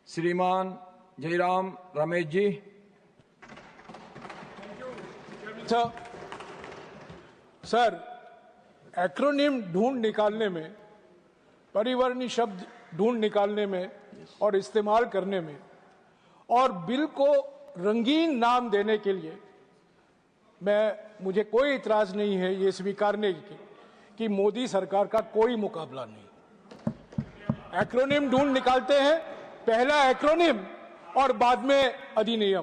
श्रीमान Jairam Ramesh ji. Sir, acronym ढूंढ निकालने में, परिवर्णी शब्द ढूंढ निकालने में और इस्तेमाल करने में और बिल को रंगीन नाम देने के लिए मुझे कोई इतराज नहीं है ये स्वीकारने की कि मोदी सरकार का कोई मुकाबला नहीं। एक्रोनिम ढूंढ निकालते हैं, पहला एक्रोनिम और बाद में अधिनियम,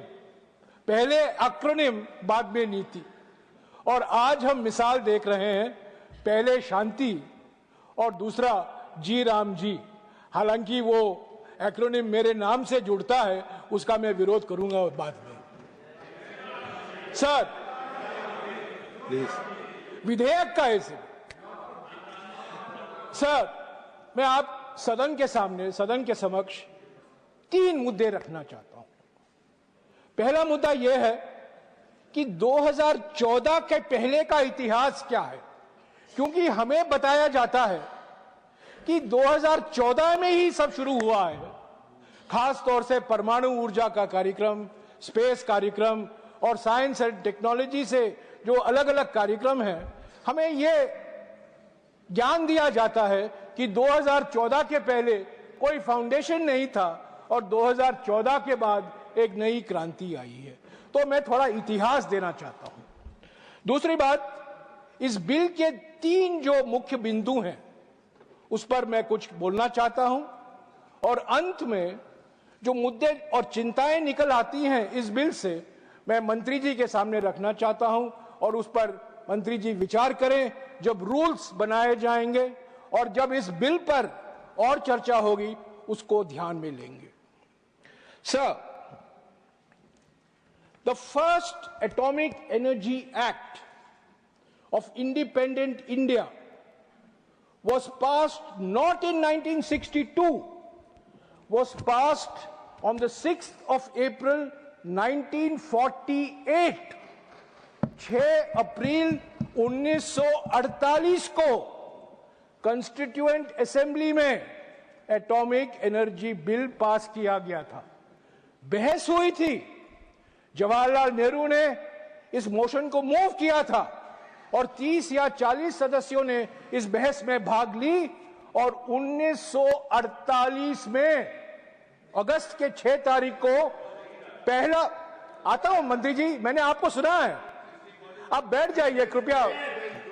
पहले एक्रोनिम बाद में नीति। और आज हम मिसाल देख रहे हैं, पहले शांति और दूसरा जी राम जी। हालांकि वो एक्रोनिम मेरे नाम से जुड़ता है, उसका मैं विरोध करूंगा बाद में। सर, विधेयक का ऐसे सर, मैं आप सदन के सामने, सदन के समक्ष 3 मुद्दे रखना चाहता हूं। पहला मुद्दा यह है कि 2014 के पहले का इतिहास क्या है, क्योंकि हमें बताया जाता है कि 2014 में ही सब शुरू हुआ है। खास तौर से परमाणु ऊर्जा का कार्यक्रम, स्पेस कार्यक्रम और साइंस एंड टेक्नोलॉजी से जो अलग अलग कार्यक्रम हैं, हमें यह ज्ञान दिया जाता है कि 2014 के पहले कोई फाउंडेशन नहीं था और 2014 के बाद एक नई क्रांति आई है। तो मैं थोड़ा इतिहास देना चाहता हूं। दूसरी बात, इस बिल के 3 जो मुख्य बिंदु हैं उस पर मैं कुछ बोलना चाहता हूं और अंत में जो मुद्दे और चिंताएं निकल आती हैं इस बिल से, मैं मंत्री जी के सामने रखना चाहता हूं और उस पर मंत्री जी विचार करें जब रूल्स बनाए जाएंगे और जब इस बिल पर और चर्चा होगी उसको ध्यान में लेंगे। Sir, the first atomic energy act of independent India was passed not in 1962, was passed on the 6th of April 1948। 6 अप्रैल 1948 को कॉन्स्टिट्यूएंट असेंबली में एटॉमिक एनर्जी बिल पास किया गया था। बहस हुई थी, जवाहरलाल नेहरू ने इस मोशन को मूव किया था और 30 या 40 सदस्यों ने इस बहस में भाग ली और 1948 में अगस्त के 6 तारीख को पहला, आता हूं मंत्री जी, मैंने आपको सुना है, आप बैठ जाइए, कृपया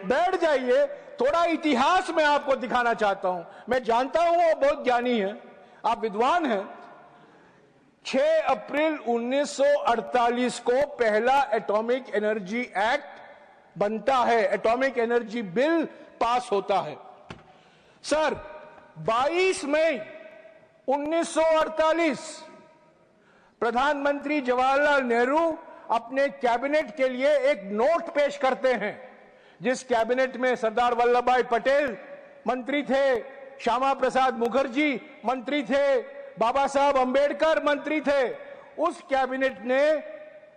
बैठ जाइए। थोड़ा इतिहास मैं आपको दिखाना चाहता हूं। मैं जानता हूं वो बहुत ज्ञानी है, आप विद्वान हैं। 6 अप्रैल 1948 को पहला एटॉमिक एनर्जी एक्ट बनता है, एटॉमिक एनर्जी बिल पास होता है। सर, 22 मई 1948 प्रधानमंत्री जवाहरलाल नेहरू अपने कैबिनेट के लिए एक नोट पेश करते हैं, जिस कैबिनेट में सरदार वल्लभ भाई पटेल मंत्री थे, श्यामा प्रसाद मुखर्जी मंत्री थे, बाबा साहब अंबेडकर मंत्री थे। उस कैबिनेट ने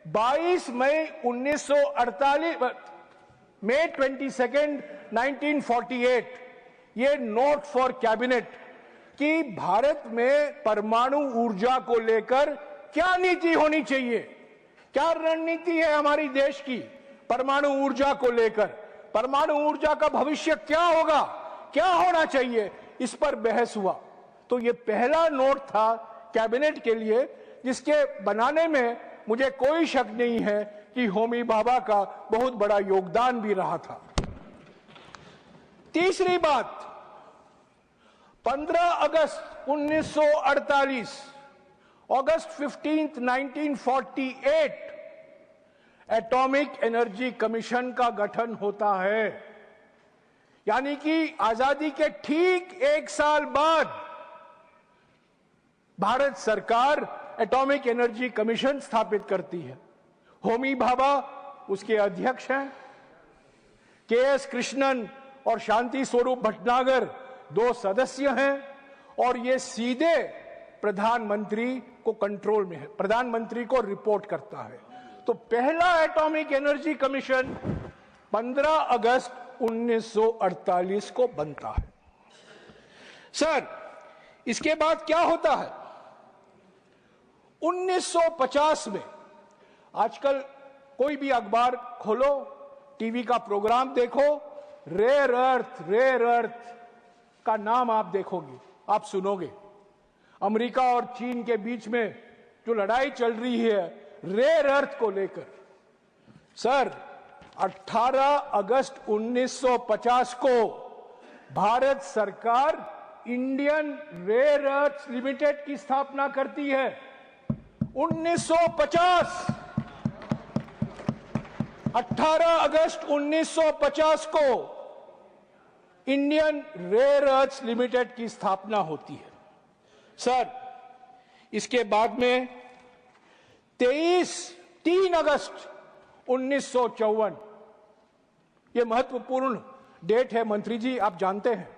22 मई 1948 May 22, 1948 ये नोट फॉर कैबिनेट कि भारत में परमाणु ऊर्जा को लेकर क्या नीति होनी चाहिए, क्या रणनीति है हमारी देश की परमाणु ऊर्जा को लेकर, परमाणु ऊर्जा का भविष्य क्या होगा, क्या होना चाहिए, इस पर बहस हुआ। तो ये पहला नोट था कैबिनेट के लिए, जिसके बनाने में मुझे कोई शक नहीं है कि होमी भाभा का बहुत बड़ा योगदान भी रहा था। तीसरी बात, 15 अगस्त 1948, अगस्त 15, 1948 एटॉमिक एनर्जी कमीशन का गठन होता है। यानी कि आजादी के ठीक 1 साल बाद भारत सरकार एटॉमिक एनर्जी कमीशन स्थापित करती है। होमी भाभा उसके अध्यक्ष हैं, के.एस. कृष्णन और शांति स्वरूप भटनागर 2 सदस्य हैं और ये सीधे प्रधानमंत्री को कंट्रोल में है, प्रधानमंत्री को रिपोर्ट करता है। तो पहला एटॉमिक एनर्जी कमीशन 15 अगस्त 1948 को बनता है। सर, इसके बाद क्या होता है? 1950 में, आजकल कोई भी अखबार खोलो, टीवी का प्रोग्राम देखो, रेयर अर्थ का नाम आप देखोगे, आप सुनोगे। अमेरिका और चीन के बीच में जो लड़ाई चल रही है रेयर अर्थ को लेकर, सर 18 अगस्त 1950 को भारत सरकार इंडियन रेयर अर्थ लिमिटेड की स्थापना करती है। 1950, 18 अगस्त 1950 को इंडियन रेयर अर्थ लिमिटेड की स्थापना होती है। सर, इसके बाद में 3 अगस्त 1954, यह महत्वपूर्ण डेट है मंत्री जी, आप जानते हैं,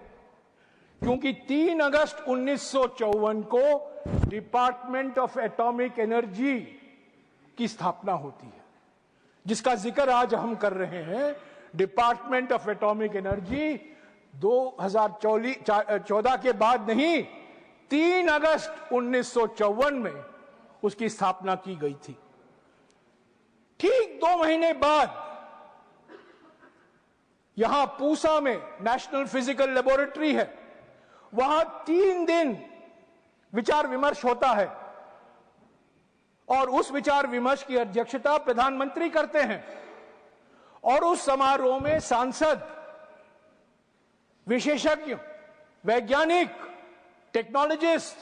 क्योंकि 3 अगस्त 1954 को डिपार्टमेंट ऑफ एटॉमिक एनर्जी की स्थापना होती है, जिसका जिक्र आज हम कर रहे हैं। डिपार्टमेंट ऑफ एटॉमिक एनर्जी 2014 के बाद नहीं, 3 अगस्त 1954 में उसकी स्थापना की गई थी। ठीक 2 महीने बाद यहां पूसा में नेशनल फिजिकल लेबोरेटरी है, वहां 3 दिन विचार विमर्श होता है और उस विचार विमर्श की अध्यक्षता प्रधानमंत्री करते हैं। और उस समारोह में सांसद, विशेषज्ञ, वैज्ञानिक, टेक्नोलॉजिस्ट,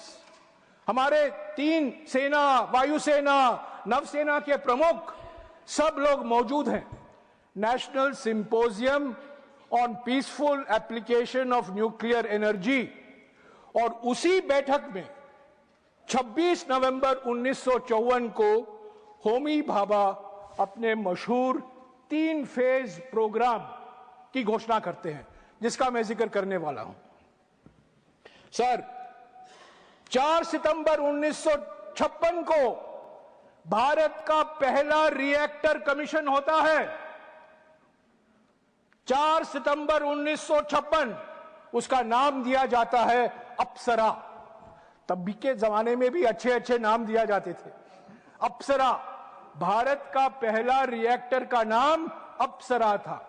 हमारे 3 सेना, वायुसेना, नवसेना के प्रमुख, सब लोग मौजूद हैं। National symposium on peaceful application of nuclear energy, और उसी बैठक में 26 नवंबर 1954 को होमी भाभा अपने मशहूर 3 फेज प्रोग्राम की घोषणा करते हैं, जिसका मैं जिक्र करने वाला हूं। सर, 4 सितंबर 1956 को भारत का पहला रिएक्टर कमीशन होता है। 4 सितंबर 1956, उसका नाम दिया जाता है अप्सरा। तब के जमाने में भी अच्छे अच्छे नाम दिया जाते थे। अप्सरा, भारत का पहला रिएक्टर का नाम अप्सरा था।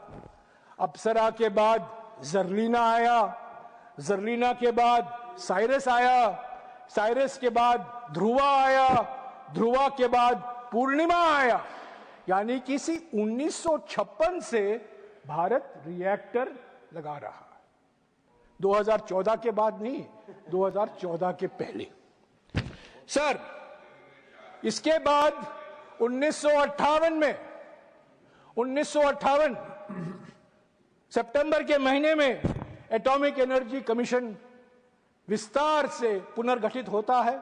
अप्सरा के बाद जर्लीना आया, जर्लीना के बाद साइरस आया, साइरस के बाद ध्रुवा आया, ध्रुवा के बाद पूर्णिमा आया। यानी किसी 1956 से भारत रिएक्टर लगा रहा है। 2014 के बाद नहीं, 2014 के पहले। सर, इसके बाद 1958 में, 1958 सितंबर के महीने में एटॉमिक एनर्जी कमीशन विस्तार से पुनर्गठित होता है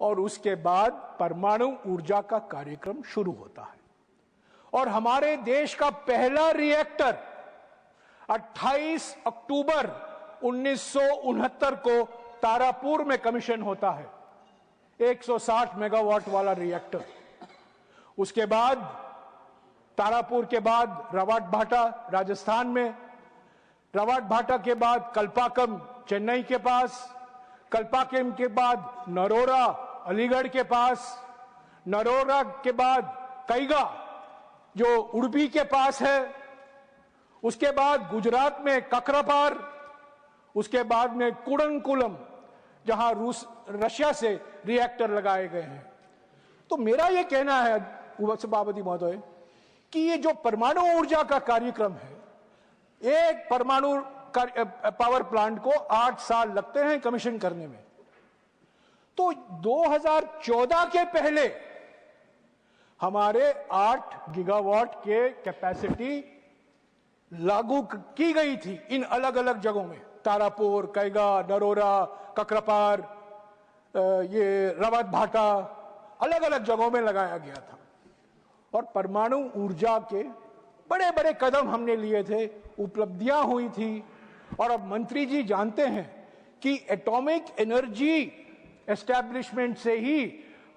और उसके बाद परमाणु ऊर्जा का कार्यक्रम शुरू होता है। और हमारे देश का पहला रिएक्टर 28 अक्टूबर 1969 को तारापुर में कमीशन होता है, 160 मेगावाट वाला रिएक्टर। उसके बाद तारापुर के बाद रवाट भाटा राजस्थान में, रवाट भाटा के बाद कल्पाकम चेन्नई के पास, कल्पाकम के बाद नरोरा अलीगढ़ के पास, नरोरा के बाद कैगा जो उडुपी के पास है, उसके बाद गुजरात में ककरापार, उसके बाद में कुडनकुलम जहां रशिया से रिएक्टर लगाए गए हैं। तो मेरा यह कहना है सभापति महोदय कि ये जो परमाणु ऊर्जा का कार्यक्रम है, एक परमाणु पावर प्लांट को 8 साल लगते हैं कमीशन करने में। तो 2014 के पहले हमारे 8 गीगावाट के कैपेसिटी लागू की गई थी इन अलग अलग जगहों में, तारापुर, कैगा, नरोरा, ककरापार, ये रवाट भाटा, अलग अलग जगहों में लगाया गया था। और परमाणु ऊर्जा के बड़े बड़े कदम हमने लिए थे, उपलब्धियां हुई थी। और अब मंत्री जी जानते हैं कि एटॉमिक एनर्जी एस्टैब्लिशमेंट से ही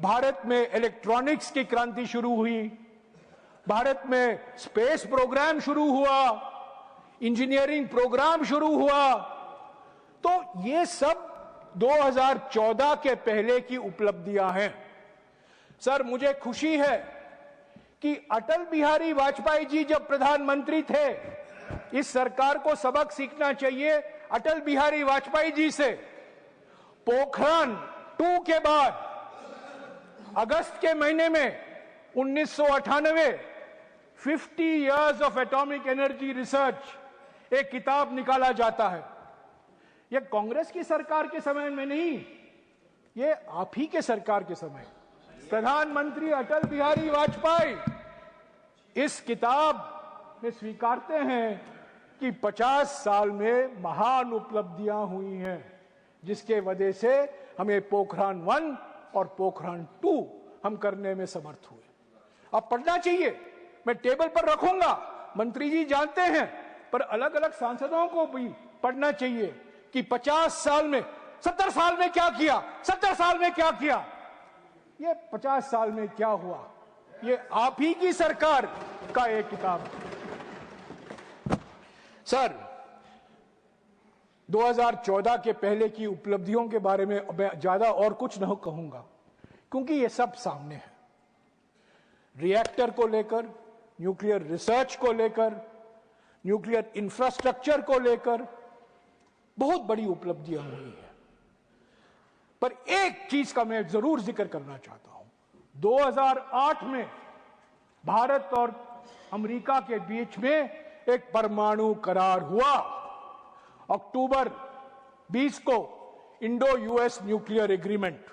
भारत में इलेक्ट्रॉनिक्स की क्रांति शुरू हुई, भारत में स्पेस प्रोग्राम शुरू हुआ, इंजीनियरिंग प्रोग्राम शुरू हुआ। तो ये सब 2014 के पहले की उपलब्धियां हैं। सर, मुझे खुशी है कि अटल बिहारी वाजपेयी जी जब प्रधानमंत्री थे, इस सरकार को सबक सीखना चाहिए अटल बिहारी वाजपेयी जी से। पोखरण 2 के बाद अगस्त के महीने में 1998 50 years of atomic energy research एक किताब निकाला जाता है। यह कांग्रेस की सरकार के समय में नहीं, ये आप ही के सरकार के समय प्रधानमंत्री अटल बिहारी वाजपेयी इस किताब में स्वीकारते हैं कि 50 साल में महान उपलब्धियां हुई हैं, जिसके वजह से हमें पोखरण 1 और पोखरण 2 हम करने में समर्थ हुए। अब पढ़ना चाहिए, मैं टेबल पर रखूंगा, मंत्री जी जानते हैं, पर अलग अलग सांसदों को भी पढ़ना चाहिए कि 50 साल में 70 साल में क्या किया, 70 साल में क्या किया, ये 50 साल में क्या हुआ। ये आप ही की सरकार का एक किताब है। सर, 2014 के पहले की उपलब्धियों के बारे में मैं ज्यादा और कुछ नहीं कहूंगा, क्योंकि ये सब सामने है। रिएक्टर को लेकर, न्यूक्लियर रिसर्च को लेकर, न्यूक्लियर इंफ्रास्ट्रक्चर को लेकर बहुत बड़ी उपलब्धियां हुई है। पर एक चीज का मैं जरूर जिक्र करना चाहता हूं। 2008 में भारत और अमेरिका के बीच में एक परमाणु करार हुआ। अक्टूबर 20 को Indo US nuclear agreement.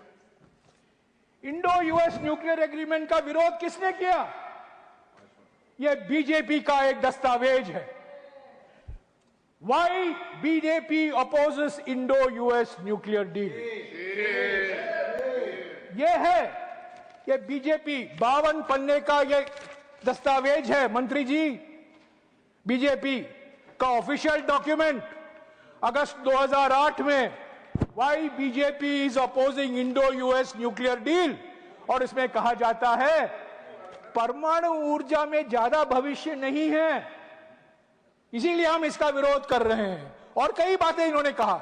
Indo US nuclear agreement का विरोध किसने किया? यह बीजेपी का एक दस्तावेज है। Why BJP opposes Indo-US nuclear deal? यह है, यह बीजेपी 52 पन्ने का यह दस्तावेज है मंत्री जी, बीजेपी का ऑफिशियल डॉक्यूमेंट अगस्त 2008 में। Why BJP is opposing Indo-US nuclear deal? और इसमें कहा जाता है परमाणु ऊर्जा में ज्यादा भविष्य नहीं है, इसीलिए हम इसका विरोध कर रहे हैं, और कई बातें इन्होंने कहा।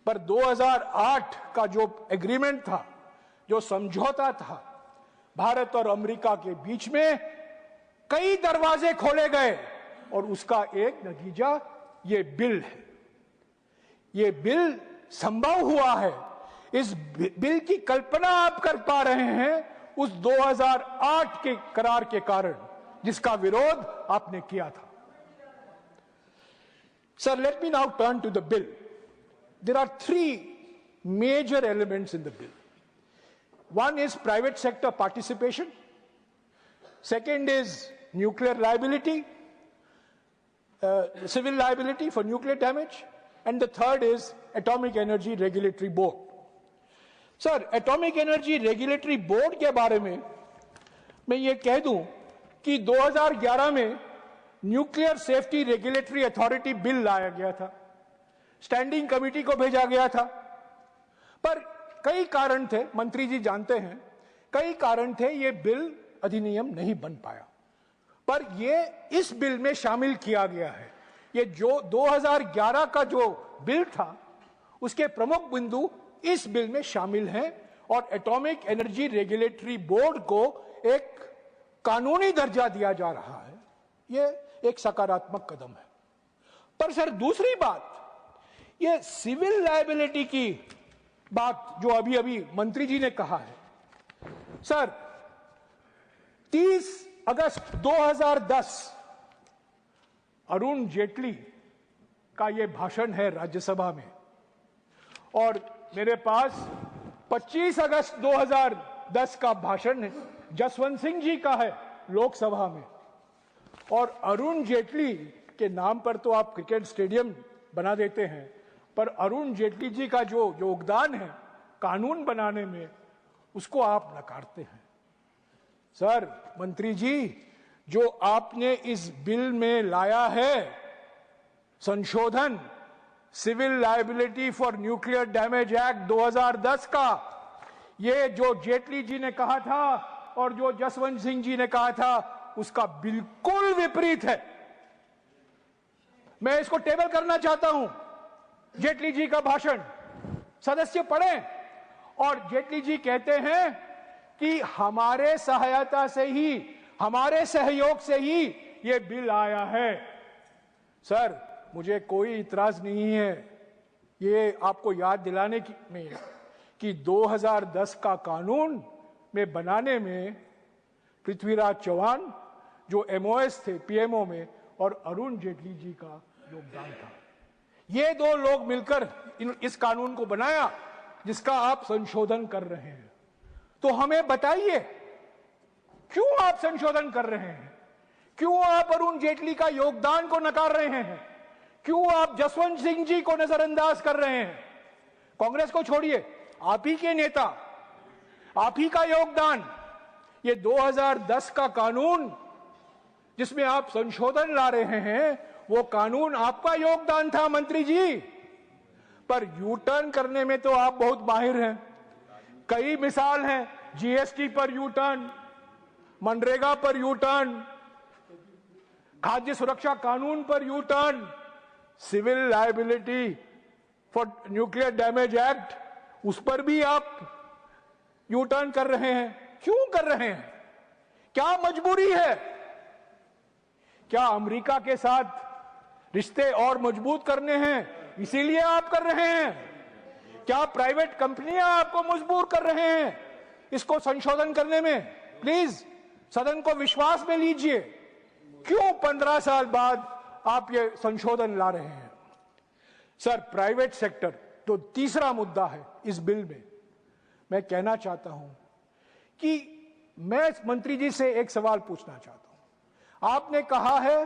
पर 2008 का जो एग्रीमेंट था, जो समझौता था भारत और अमेरिका के बीच में, कई दरवाजे खोले गए और उसका एक नतीजा ये बिल है। ये बिल संभव हुआ है। इस बिल की कल्पना आप कर पा रहे हैं उस 2008 के करार के कारण, जिसका विरोध आपने किया था। Sir, let me now turn to the bill. There are 3 major elements in the bill. One is private sector participation. Second is nuclear liability, civil liability for nuclear damage. And the third is Atomic Energy Regulatory Board. Sir, Atomic Energy Regulatory Board के बारे में मैं ये कह दूं कि 2011 में nuclear safety regulatory authority bill लाया गया था, स्टैंडिंग कमेटी को भेजा गया था, पर कई कारण थे, मंत्री जी जानते हैं, कई कारण थे, ये बिल अधिनियम नहीं बन पाया। पर ये इस बिल में शामिल किया गया है। ये जो 2011 का जो बिल था, उसके प्रमुख बिंदु इस बिल में शामिल हैं और एटॉमिक एनर्जी रेगुलेटरी बोर्ड को एक कानूनी दर्जा दिया जा रहा है। यह एक सकारात्मक कदम है। पर सर, दूसरी बात, यह सिविल लायबिलिटी की बात जो अभी अभी मंत्री जी ने कहा है, सर 30 अगस्त 2010 अरुण जेटली का यह भाषण है राज्यसभा में, और मेरे पास 25 अगस्त 2010 का भाषण है जसवंत सिंह जी का है लोकसभा में। और अरुण जेटली के नाम पर तो आप क्रिकेट स्टेडियम बना देते हैं, पर अरुण जेटली जी का जो योगदान है कानून बनाने में, उसको आप नकारते हैं। सर मंत्री जी, जो आपने इस बिल में लाया है संशोधन, civil liability for nuclear damage act 2010 का, ये जो जेटली जी ने कहा था और जो जसवंत सिंह जी ने कहा था, उसका बिल्कुल विपरीत है। मैं इसको टेबल करना चाहता हूं, जेटली जी का भाषण सदस्य पढ़ें और जेटली जी कहते हैं कि हमारे सहायता से ही, हमारे सहयोग से ही ये बिल आया है। सर, मुझे कोई इतराज नहीं है ये आपको याद दिलाने की में कि 2010 का कानून में बनाने में पृथ्वीराज चौहान जो एमओएस थे पीएमओ में, और अरुण जेटली जी का योगदान था। ये दो लोग मिलकर इस कानून को बनाया जिसका आप संशोधन कर रहे हैं। तो हमें बताइए क्यों आप संशोधन कर रहे हैं? क्यों आप अरुण जेटली का योगदान को नकार रहे हैं? क्यों आप जसवंत सिंह जी को नजरअंदाज कर रहे हैं? कांग्रेस को छोड़िए, आप ही के नेता, आप ही का योगदान, ये 2010 का कानून जिसमें आप संशोधन ला रहे हैं, वो कानून आपका योगदान था मंत्री जी। पर यू टर्न करने में तो आप बहुत माहिर हैं। कई मिसाल हैं, जीएसटी पर यू टर्न, मनरेगा पर यू टर्न, खाद्य सुरक्षा कानून पर U turn, civil liability for nuclear damage act, उस पर भी आप यू टर्न कर रहे हैं। क्यों कर रहे हैं? क्या मजबूरी है? क्या अमेरिका के साथ रिश्ते और मजबूत करने हैं इसीलिए आप कर रहे हैं? क्या प्राइवेट कंपनियां आपको मजबूर कर रहे हैं इसको संशोधन करने में? प्लीज सदन को विश्वास में लीजिए। क्यों 15 साल बाद आप ये संशोधन ला रहे हैं? सर, प्राइवेट सेक्टर तो तीसरा मुद्दा है इस बिल में। मैं कहना चाहता हूं कि मैं मंत्री जी से एक सवाल पूछना चाहता हूं। आपने कहा है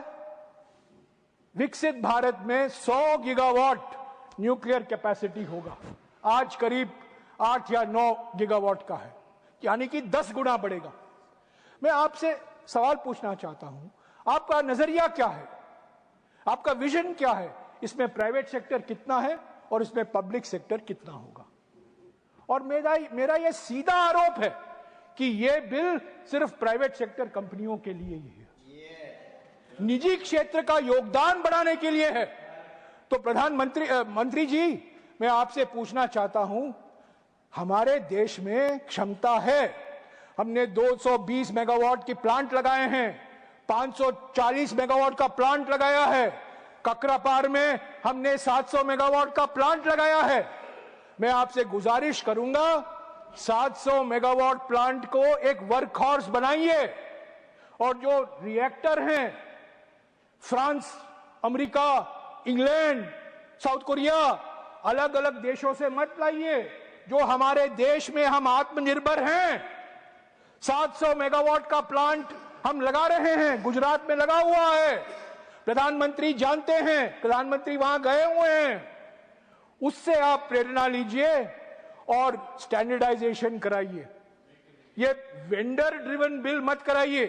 विकसित भारत में 100 गीगावाट न्यूक्लियर कैपेसिटी होगा, आज करीब 8 या 9 गीगावाट का है, यानी कि 10 गुना बढ़ेगा। मैं आपसे सवाल पूछना चाहता हूं, आपका नजरिया क्या है? आपका विजन क्या है? इसमें प्राइवेट सेक्टर कितना है और इसमें पब्लिक सेक्टर कितना होगा? और मेरा यह सीधा आरोप है कि यह बिल सिर्फ प्राइवेट सेक्टर कंपनियों के लिए ही है, निजी क्षेत्र का योगदान बढ़ाने के लिए है। तो मंत्री जी, मैं आपसे पूछना चाहता हूं, हमारे देश में क्षमता है, हमने 220 मेगावाट की प्लांट लगाए हैं, 540 मेगावाट का प्लांट लगाया है, ककरापार में हमने 700 मेगावाट का प्लांट लगाया है। मैं आपसे गुजारिश करूंगा 700 मेगावाट प्लांट को एक वर्कहॉर्स बनाइए, और जो रिएक्टर हैं France, America, England, south Korea, अलग अलग देशों से मत लाइए। जो हमारे देश में हम आत्मनिर्भर हैं, 700 मेगावाट का प्लांट हम लगा रहे हैं, गुजरात में लगा हुआ है, प्रधानमंत्री जानते हैं, प्रधानमंत्री वहां गए हुए हैं। उससे आप प्रेरणा लीजिए और स्टैंडर्डाइजेशन कराइए। ये वेंडर ड्रिवन बिल मत कराइए।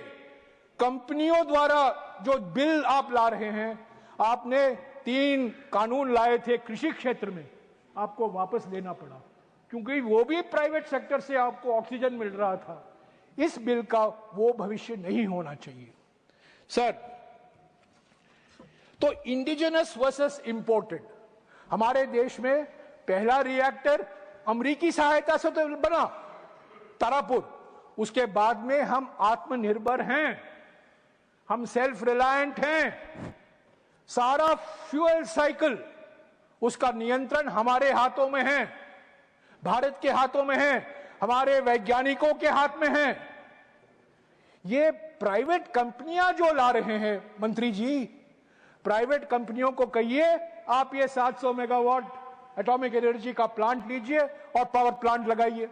कंपनियों द्वारा जो बिल आप ला रहे हैं, आपने 3 कानून लाए थे कृषि क्षेत्र में, आपको वापस लेना पड़ा क्योंकि वो भी प्राइवेट सेक्टर से आपको ऑक्सीजन मिल रहा था। इस बिल का वो भविष्य नहीं होना चाहिए। सर, तो इंडिजिनस वर्सेस इंपोर्टेड, हमारे देश में पहला रिएक्टर अमेरिकी सहायता से तो बना तारापुर, उसके बाद में हम आत्मनिर्भर हैं, हम सेल्फ रिलायंट हैं। सारा फ्यूल साइकिल, उसका नियंत्रण हमारे हाथों में है, भारत के हाथों में है, हमारे वैज्ञानिकों के हाथ में है। ये प्राइवेट कंपनियां जो ला रहे हैं, मंत्री जी, प्राइवेट कंपनियों को कहिए आप ये 700 मेगावाट एटॉमिक एनर्जी का प्लांट लीजिए और पावर प्लांट लगाइए।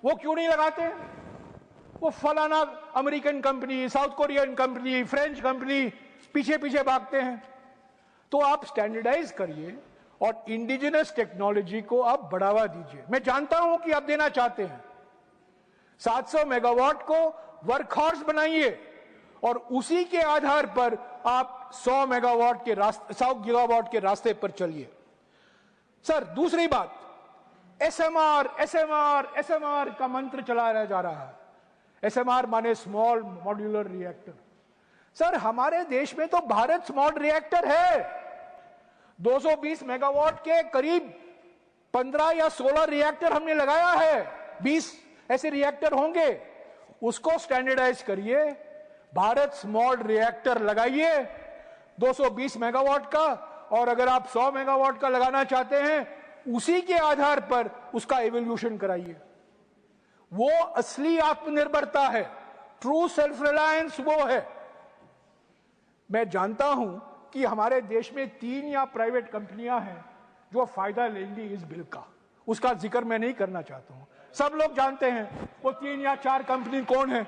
वो क्यों नहीं लगाते हैं? वो फलाना American company, south Korean company, French company पीछे पीछे भागते हैं। तो आप स्टैंडर्डाइज करिए और इंडिजिनस टेक्नोलॉजी को आप बढ़ावा दीजिए। मैं जानता हूं कि आप देना चाहते हैं। 700 मेगावाट को वर्कहॉर्स बनाइए और उसी के आधार पर आप 100 मेगावाट के रास्ते, 100 गीगावाट के रास्ते पर चलिए। सर, दूसरी बात, एसएमआर एसएमआर एसएमआर का मंत्र चलाया जा रहा है। एसएमआर माने स्मॉल मॉड्यूलर रिएक्टर। सर, हमारे देश में तो भारत स्मॉल रिएक्टर है, 220 मेगावाट के करीब 15 या 16 रिएक्टर हमने लगाया है, 20 ऐसे रिएक्टर होंगे, उसको स्टैंडर्डाइज करिए, भारत स्मॉल रिएक्टर लगाइए 220 मेगावाट का, और अगर आप 100 मेगावाट का लगाना चाहते हैं उसी के आधार पर उसका एवोल्यूशन कराइए। वो असली आत्मनिर्भरता है, ट्रू सेल्फ रिलायंस वो है। मैं जानता हूं कि हमारे देश में 3 या प्राइवेट कंपनियां हैं जो फायदा लेंगी इस बिल का, उसका जिक्र मैं नहीं करना चाहता हूं, सब लोग जानते हैं वो 3 या 4 कंपनी कौन है।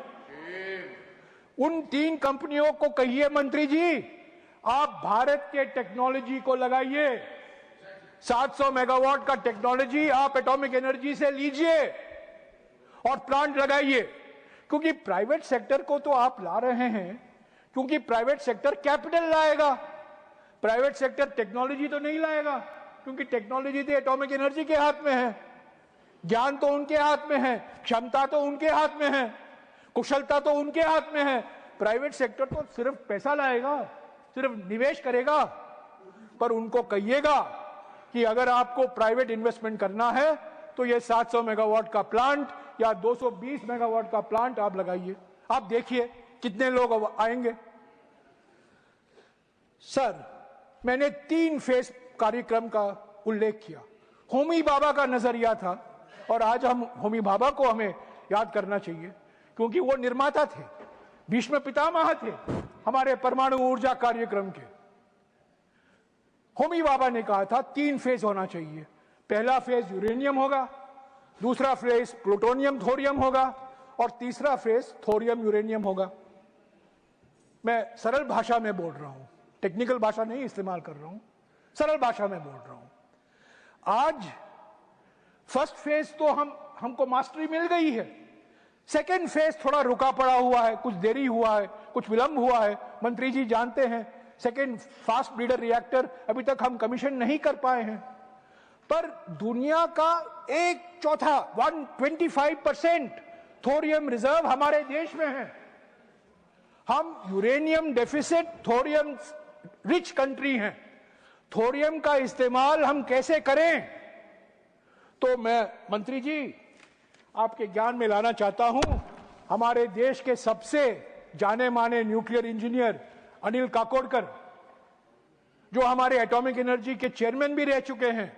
उन 3 कंपनियों को कहिए मंत्री जी आप भारत के टेक्नोलॉजी को लगाइए, 700 मेगावाट का टेक्नोलॉजी आप एटॉमिक एनर्जी से लीजिए और प्लांट लगाइए। क्योंकि प्राइवेट सेक्टर को तो आप ला रहे हैं क्योंकि प्राइवेट सेक्टर कैपिटल लाएगा, प्राइवेट सेक्टर टेक्नोलॉजी तो नहीं लाएगा, क्योंकि टेक्नोलॉजी तो एटॉमिक एनर्जी के हाथ में है, ज्ञान तो उनके हाथ में है, क्षमता तो उनके हाथ में है, कुशलता तो उनके हाथ में है। प्राइवेट सेक्टर तो सिर्फ पैसा लाएगा, सिर्फ निवेश करेगा। पर उनको कहिएगा कि अगर आपको प्राइवेट इन्वेस्टमेंट करना है तो ये 700 मेगावाट का प्लांट या 220 मेगावाट का प्लांट आप लगाइए, आप देखिए कितने लोग आएंगे। सर, मैंने 3 फेज कार्यक्रम का उल्लेख किया। होमी भाभा का नजरिया था और आज हम होमी भाभा को हमें याद करना चाहिए क्योंकि वो निर्माता थे, भीष्म पितामह थे हमारे परमाणु ऊर्जा कार्यक्रम के। होमी भाभा ने कहा था 3 फेज होना चाहिए। पहला फेज यूरेनियम होगा, दूसरा फेज प्लूटोनियम थोरियम होगा और तीसरा फेज थोरियम यूरेनियम होगा। मैं सरल भाषा में बोल रहा हूं, टेक्निकल भाषा नहीं इस्तेमाल कर रहा हूं, सरल भाषा में बोल रहा हूं। आज फर्स्ट फेज तो हमको मास्टरी मिल गई है, सेकेंड फेज थोड़ा रुका पड़ा हुआ है, कुछ देरी हुआ है, कुछ विलंब हुआ है। मंत्री जी जानते हैं सेकेंड फास्ट ब्रीडर रिएक्टर अभी तक हम कमीशन नहीं कर पाए हैं, पर दुनिया का 1/4 125% थोरियम रिजर्व हमारे देश में है। हम uranium deficit thorium rich country हैं। थोरियम का इस्तेमाल हम कैसे करें, तो मैं मंत्री जी आपके ज्ञान में लाना चाहता हूं। हमारे देश के सबसे जाने माने न्यूक्लियर इंजीनियर अनिल काकोडकर, जो हमारे एटॉमिक एनर्जी के चेयरमैन भी रह चुके हैं,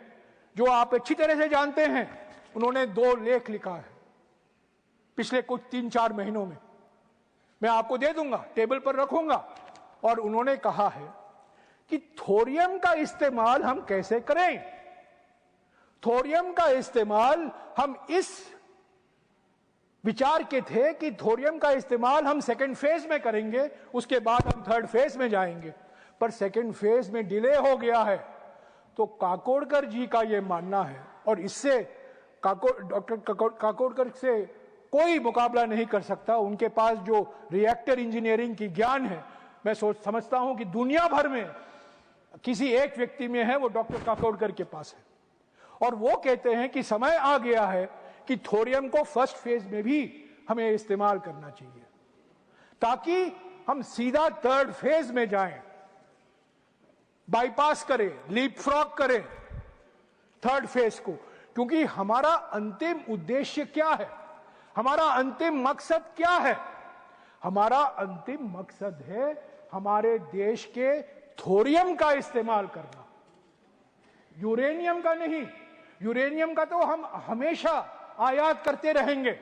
जो आप अच्छी तरह से जानते हैं, उन्होंने 2 लेख लिखा है पिछले कुछ 3-4 महीनों में। मैं आपको दे दूंगा, टेबल पर रखूंगा। और उन्होंने कहा है कि थोरियम का इस्तेमाल हम कैसे करें। थोरियम का इस्तेमाल हम इस विचार के थे कि थोरियम का इस्तेमाल हम सेकेंड फेज में करेंगे, उसके बाद हम थर्ड फेज में जाएंगे, पर सेकेंड फेज में डिले हो गया है। तो काकोडकर जी का यह मानना है, और इससे डॉक्टर काकोडकर से कोई मुकाबला नहीं कर सकता। उनके पास जो रिएक्टर इंजीनियरिंग की ज्ञान है, मैं समझता हूं कि दुनिया भर में किसी एक व्यक्ति में है, वो डॉक्टर काकोडकर के पास है। और वो कहते हैं कि समय आ गया है कि थोरियम को फर्स्ट फेज में भी हमें इस्तेमाल करना चाहिए, ताकि हम सीधा थर्ड फेज में जाएं, बाईपास करें, लीप फ्रॉग करें थर्ड फेज को। क्योंकि हमारा अंतिम उद्देश्य क्या है, हमारा अंतिम मकसद क्या है? हमारा अंतिम मकसद है हमारे देश के थोरियम का इस्तेमाल करना, यूरेनियम का नहीं। यूरेनियम का तो हम हमेशा आयात करते रहेंगे।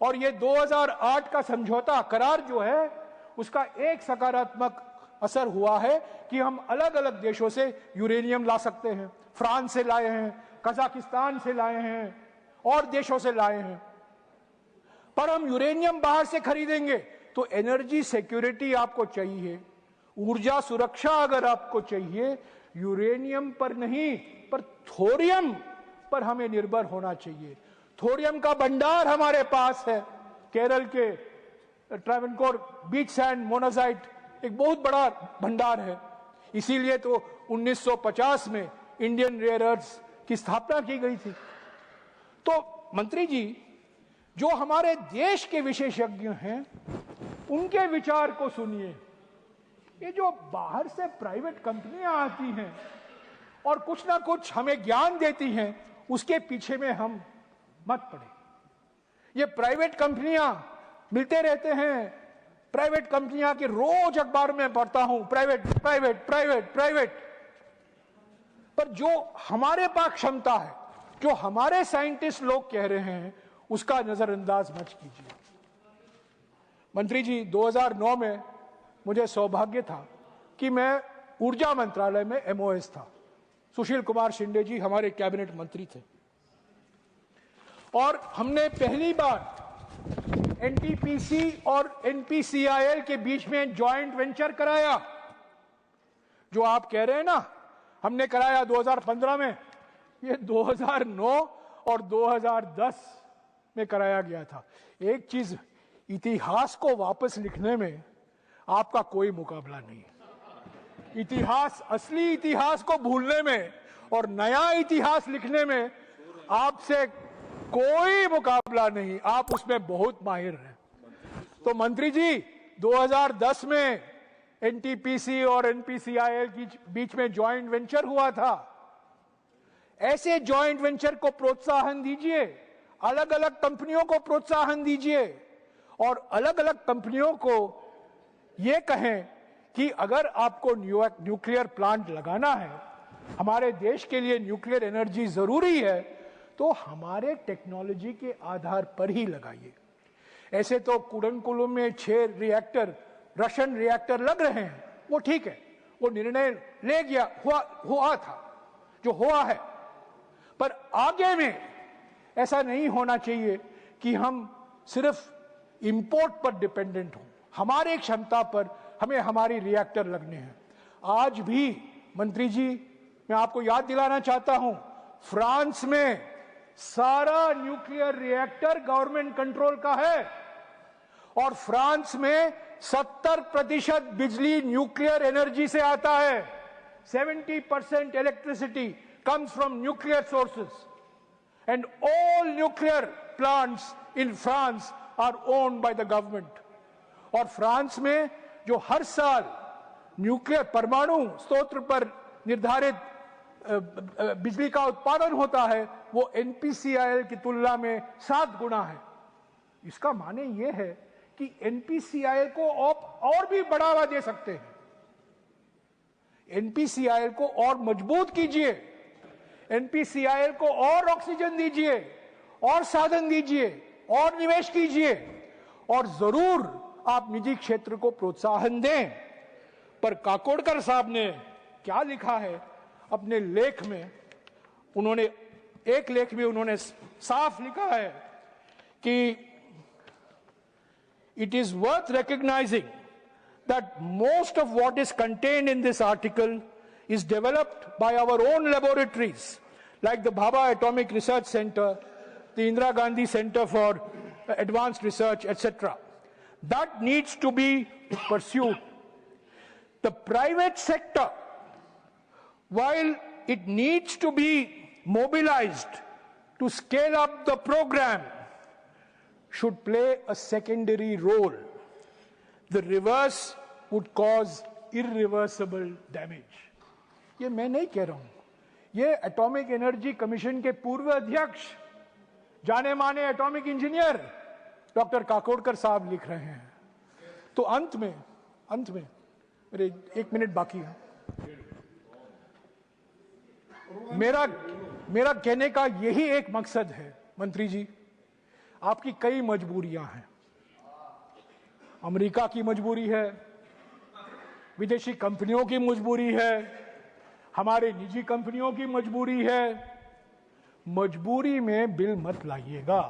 और ये 2008 का समझौता करार जो है, उसका एक सकारात्मक असर हुआ है कि हम अलग अलग देशों से यूरेनियम ला सकते हैं। फ्रांस से लाए हैं, कजाकिस्तान से लाए हैं, और देशों से लाए हैं। पर हम यूरेनियम बाहर से खरीदेंगे तो एनर्जी सिक्योरिटी आपको चाहिए, ऊर्जा सुरक्षा अगर आपको चाहिए, यूरेनियम पर नहीं पर थोरियम पर हमें निर्भर होना चाहिए। थोरियम का भंडार हमारे पास है, केरल के ट्रावनकोर बीच सैंड मोनाजाइट एक बहुत बड़ा भंडार है। इसीलिए तो 1950 में इंडियन रेयर अर्थ्स की स्थापना की गई थी। तो मंत्री जी, जो हमारे देश के विशेषज्ञ हैं, उनके विचार को सुनिए। ये जो बाहर से प्राइवेट कंपनियां आती हैं और कुछ ना कुछ हमें ज्ञान देती हैं, उसके पीछे में हम मत पड़े। ये प्राइवेट कंपनियां मिलते रहते हैं, प्राइवेट कंपनियां के रोज अखबार में पढ़ता हूं, प्राइवेट प्राइवेट प्राइवेट प्राइवेट। पर जो हमारे पास क्षमता है, जो हमारे साइंटिस्ट लोग कह रहे हैं, उसका नजरअंदाज मत कीजिए। मंत्री जी, 2009 में मुझे सौभाग्य था कि मैं ऊर्जा मंत्रालय में MOS था। सुशील कुमार शिंदे जी हमारे कैबिनेट मंत्री थे और हमने पहली बार NTPC और NPCIL के बीच में जॉइंट वेंचर कराया। जो आप कह रहे हैं ना, हमने कराया 2015 में, ये 2009 और 2010 में कराया गया था। एक चीज, इतिहास को वापस लिखने में आपका कोई मुकाबला नहीं। इतिहास, असली इतिहास को भूलने में और नया इतिहास लिखने में आपसे कोई मुकाबला नहीं, आप उसमें बहुत माहिर हैं। तो मंत्री जी, 2010 में NTPC और NPCIL के बीच में जॉइंट वेंचर हुआ था। ऐसे जॉइंट वेंचर को प्रोत्साहन दीजिए, अलग अलग कंपनियों को प्रोत्साहन दीजिए और अलग अलग कंपनियों को यह कहें कि अगर आपको न्यूक्लियर प्लांट लगाना है, हमारे देश के लिए न्यूक्लियर एनर्जी जरूरी है, तो हमारे टेक्नोलॉजी के आधार पर ही लगाइए। ऐसे तो कुडनकुलम में 6 रिएक्टर, रशियन रिएक्टर लग रहे हैं, वो ठीक है, वो निर्णय ले गया, हुआ था जो हुआ है। पर आगे में ऐसा नहीं होना चाहिए कि हम सिर्फ इंपोर्ट पर डिपेंडेंट हों। हमारे क्षमता पर हमें हमारी रिएक्टर लगने हैं। आज भी मंत्री जी, मैं आपको याद दिलाना चाहता हूं, फ्रांस में सारा न्यूक्लियर रिएक्टर गवर्नमेंट कंट्रोल का है और फ्रांस में 70% बिजली न्यूक्लियर एनर्जी से आता है। 70% electricity comes from nuclear sources and all nuclear plants in France are owned by the government। और फ्रांस में जो हर साल न्यूक्लियर परमाणु स्रोत पर निर्धारित बिजली का उत्पादन होता है, वो NPCIL की तुलना में 7 गुना है। इसका माने ये है कि NPCIL को और भी बढ़ावा दे सकते हैं। NPCIL को और मजबूत कीजिए, NPCIL को और ऑक्सीजन दीजिए, और साधन दीजिए, और निवेश कीजिए और जरूर आप निजी क्षेत्र को प्रोत्साहन दें। पर काकोडकर साहब ने क्या लिखा है अपने लेख में, उन्होंने एक लेख में उन्होंने साफ लिखा है कि it is worth recognizing that most of what is contained in this article is developed by our own laboratories like the Bhabha Atomic Research Center, the Indira Gandhi Center for Advanced Research, etc. That needs to be pursued. The private sector, while it needs to be mobilized to scale up the program, should play a secondary role. The reverse would cause irreversible damage. ये मैं नहीं कह रहा हूं, ये atomic energy commission के पूर्व अध्यक्ष, जाने माने एटॉमिक इंजीनियर डॉक्टर काकोडकर साहब लिख रहे हैं। तो अंत में मेरे 1 मिनट बाकी है। मेरा कहने का यही एक मकसद है मंत्री जी, आपकी कई मजबूरियां हैं। अमेरिका की मजबूरी है, विदेशी कंपनियों की मजबूरी है, हमारे निजी कंपनियों की मजबूरी है। मजबूरी में बिल मत लाइएगा।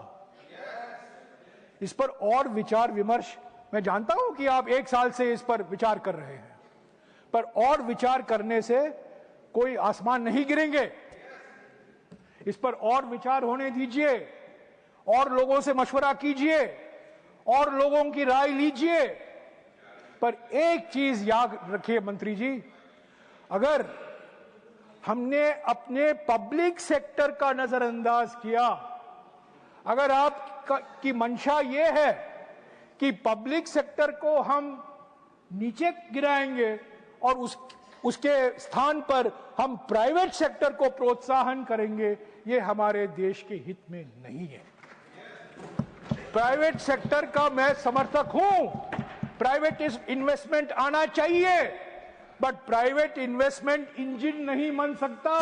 इस पर और विचार विमर्श, मैं जानता हूं कि आप 1 साल से इस पर विचार कर रहे हैं, पर और विचार करने से कोई आसमान नहीं गिरेंगे। इस पर और विचार होने दीजिए, और लोगों से मशवरा कीजिए, और लोगों की राय लीजिए। पर एक चीज याद रखिए मंत्री जी, अगर हमने अपने पब्लिक सेक्टर का नजरअंदाज किया, अगर आपकी मंशा यह है कि पब्लिक सेक्टर को हम नीचे गिराएंगे और उसके स्थान पर हम प्राइवेट सेक्टर को प्रोत्साहन करेंगे, ये हमारे देश के हित में नहीं है। प्राइवेट सेक्टर का मैं समर्थक हूं, प्राइवेट इन्वेस्टमेंट आना चाहिए, बट प्राइवेट इन्वेस्टमेंट इंजन नहीं बन सकता।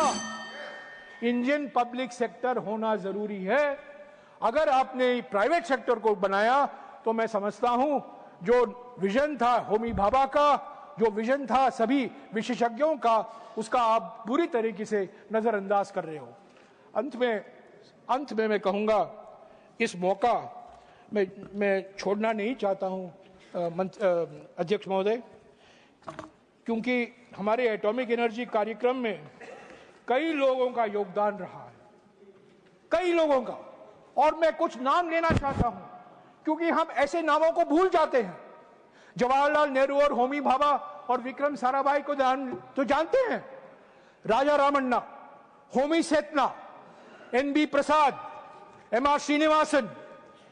इंजन पब्लिक सेक्टर होना जरूरी है। अगर आपने प्राइवेट सेक्टर को बनाया तो मैं समझता हूं जो विजन था होमी भाभा का, जो विजन था सभी विशेषज्ञों का, उसका आप बुरी तरीके से नजरअंदाज कर रहे हो। अंत में मैं कहूंगा, इस मौका मैं छोड़ना नहीं चाहता हूं अध्यक्ष महोदय, क्योंकि हमारे एटॉमिक एनर्जी कार्यक्रम में कई लोगों का योगदान रहा है, कई लोगों का, और मैं कुछ नाम लेना चाहता हूं क्योंकि हम ऐसे नामों को भूल जाते हैं। जवाहरलाल नेहरू और होमी भाभा और विक्रम साराभाई को तो जानते हैं, Raja Ramanna, Homi Sethna, N B. Prasad, M R. Srinivasan,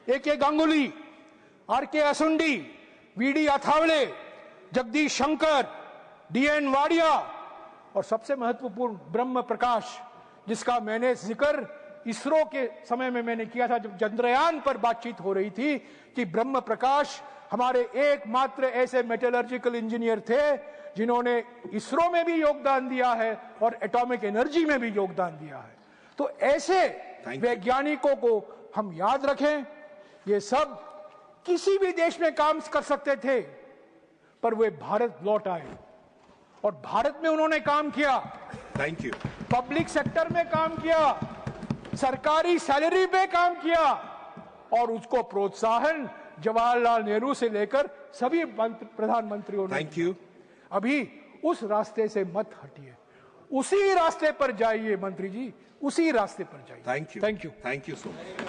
A K. Ganguly, R K. Asundi, V D. Athavale, Jagdish Shankar, D N. Wadia, और सबसे महत्वपूर्ण ब्रह्म प्रकाश, जिसका मैंने जिक्र इसरो के समय में मैंने किया था जब चंद्रयान पर बातचीत हो रही थी कि ब्रह्म प्रकाश हमारे एकमात्र ऐसे मेटलर्जिकल इंजीनियर थे जिन्होंने इसरो में भी योगदान दिया है और एटॉमिक एनर्जी में भी योगदान दिया है। तो ऐसे वैज्ञानिकों को हम याद रखें। ये सब किसी भी देश में काम कर सकते थे, पर वे भारत लौट आए और भारत में उन्होंने काम किया। Thank you. पब्लिक सेक्टर में काम किया, सरकारी सैलरी पे काम किया, और उसको प्रोत्साहन जवाहरलाल नेहरू से लेकर सभी प्रधानमंत्रियों ने। Thank you. अभी उस रास्ते से मत हटिए, उसी रास्ते पर जाइए मंत्री जी, उसी रास्ते पर जाइए। Thank you. Thank you. Thank you so much.